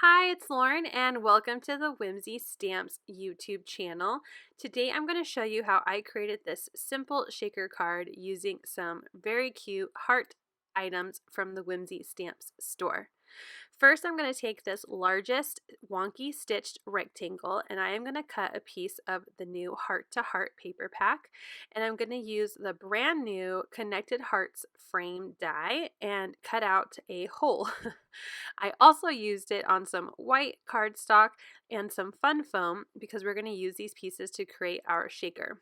Hi, it's Lauren and welcome to the Whimsy Stamps YouTube channel. Today I'm going to show you how I created this simple shaker card using some very cute heart items from the Whimsy Stamps store. First, I'm going to take this largest Wonky stitched rectangle and I am going to cut a piece of the new Heart to Heart paper pack, and I'm going to use the brand new Connected Hearts frame die and cut out a hole. I also used it on some white cardstock and some fun foam because we're going to use these pieces to create our shaker.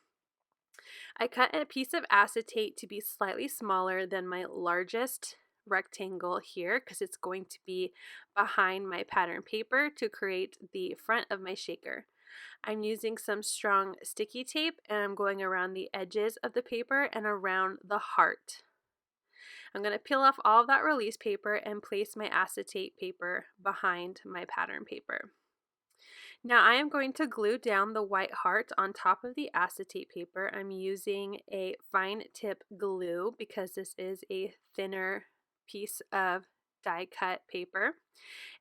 I cut a piece of acetate to be slightly smaller than my largest rectangle here because it's going to be behind my pattern paper to create the front of my shaker. I'm using some strong sticky tape and I'm going around the edges of the paper and around the heart. I'm going to peel off all of that release paper and place my acetate paper behind my pattern paper. Now I am going to glue down the white heart on top of the acetate paper. I'm using a fine tip glue because this is a thinner piece of die cut paper.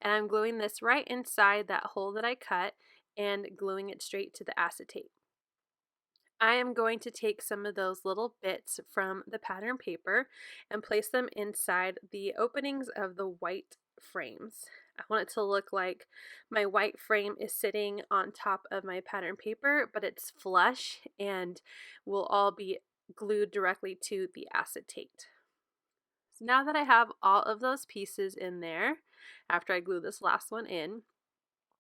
And I'm gluing this right inside that hole that I cut and gluing it straight to the acetate. I am going to take some of those little bits from the pattern paper and place them inside the openings of the white frames. I want it to look like my white frame is sitting on top of my pattern paper, but it's flush and will all be glued directly to the acetate. So now that I have all of those pieces in there, after I glue this last one in,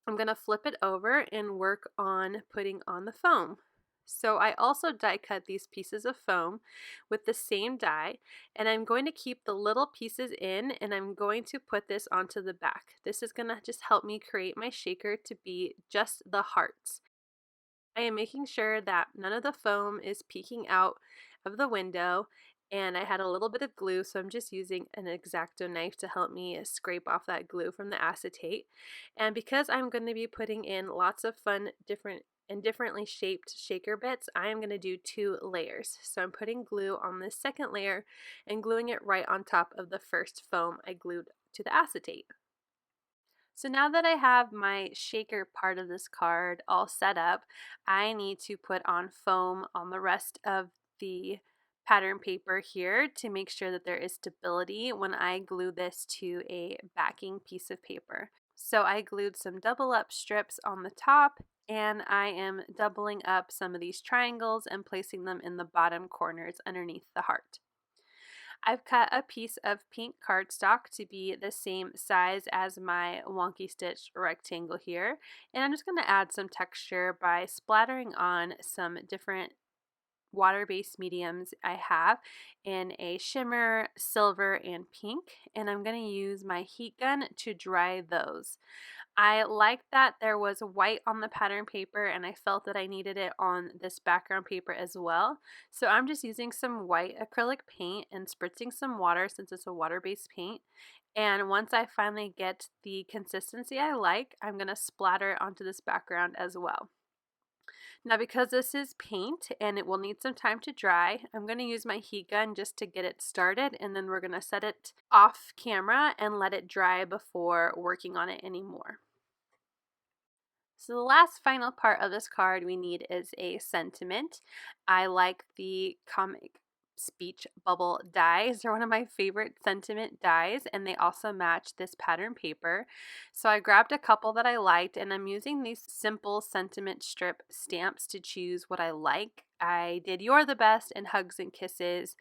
I'm going to flip it over and work on putting on the foam. So I also die cut these pieces of foam with the same die, and I'm going to keep the little pieces in and I'm going to put this onto the back. This is going to just help me create my shaker to be just the hearts. I am making sure that none of the foam is peeking out of the window, and I had a little bit of glue, so I'm just using an X-Acto knife to help me scrape off that glue from the acetate. And because I'm going to be putting in lots of fun differently shaped shaker bits, I am going to do 2 layers. So I'm putting glue on this second layer and gluing it right on top of the first foam I glued to the acetate. So now that I have my shaker part of this card all set up, I need to put on foam on the rest of the pattern paper here to make sure that there is stability when I glue this to a backing piece of paper. So I glued some double up strips on the top, and I am doubling up some of these triangles and placing them in the bottom corners underneath the heart. I've cut a piece of pink cardstock to be the same size as my wonky stitch rectangle here, and I'm just going to add some texture by splattering on some different water-based mediums I have in a shimmer, silver, and pink, and I'm going to use my heat gun to dry those. I liked that there was white on the pattern paper and I felt that I needed it on this background paper as well. So I'm just using some white acrylic paint and spritzing some water since it's a water-based paint. And once I finally get the consistency I like, I'm going to splatter it onto this background as well. Now because this is paint and it will need some time to dry, I'm going to use my heat gun just to get it started, and then we're going to set it off camera and let it dry before working on it anymore. So the last final part of this card we need is a sentiment. I like the comic speech bubble dies. They're one of my favorite sentiment dies, and they also match this pattern paper. So I grabbed a couple that I liked, and I'm using these simple sentiment strip stamps to choose what I like. I did You're the Best and Hugs and Kisses,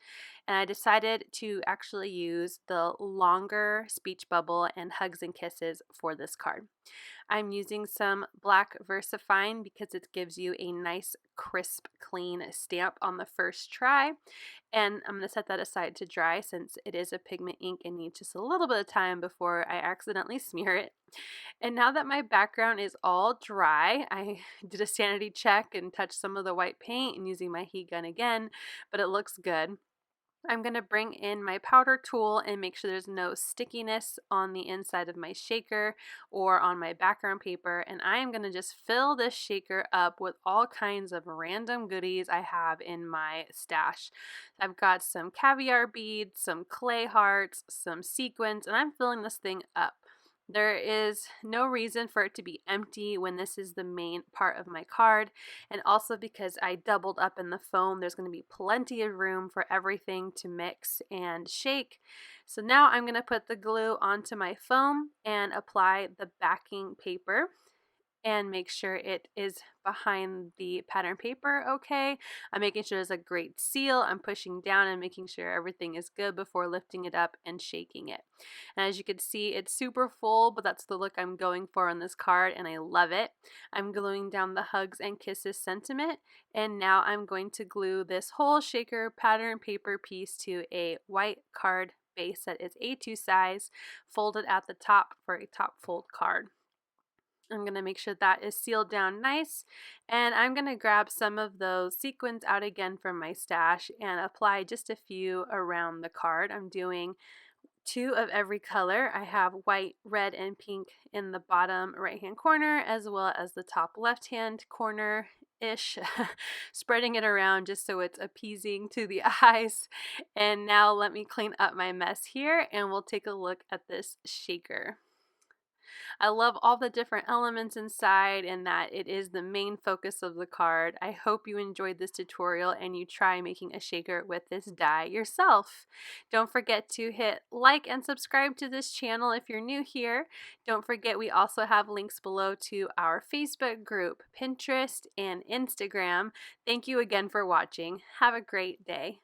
and I decided to actually use the longer speech bubble and Hugs and Kisses for this card. I'm using some black VersaFine because it gives you a nice crisp clean stamp on the first try, and I'm going to set that aside to dry since it is a pigment ink and needs just a little bit of time before I accidentally smear it. And now that my background is all dry, I did a sanity check and touched some of the white paint and using my heat gun again, but it looks good. I'm going to bring in my powder tool and make sure there's no stickiness on the inside of my shaker or on my background paper, and I am going to just fill this shaker up with all kinds of random goodies I have in my stash. I've got some caviar beads, some clay hearts, some sequins, and I'm filling this thing up. There is no reason for it to be empty when this is the main part of my card, and also because I doubled up in the foam, there's going to be plenty of room for everything to mix and shake. So now I'm going to put the glue onto my foam and apply the backing paper and make sure it is behind the pattern paper okay. I'm making sure there's a great seal. I'm pushing down and making sure everything is good before lifting it up and shaking it. And as you can see, it's super full, but that's the look I'm going for on this card, and I love it. I'm gluing down the hugs and kisses sentiment, and now I'm going to glue this whole shaker pattern paper piece to a white card base that is A2 size, folded at the top for a top fold card. I'm going to make sure that is sealed down nice, and I'm going to grab some of those sequins out again from my stash and apply just a few around the card. I'm doing 2 of every color. I have white, red, and pink in the bottom right hand corner as well as the top left hand corner ish, spreading it around just so it's appeasing to the eyes. And now let me clean up my mess here and we'll take a look at this shaker. I love all the different elements inside and that it is the main focus of the card. I hope you enjoyed this tutorial and you try making a shaker with this die yourself. Don't forget to hit like and subscribe to this channel if you're new here. Don't forget we also have links below to our Facebook group, Pinterest, and Instagram. Thank you again for watching. Have a great day.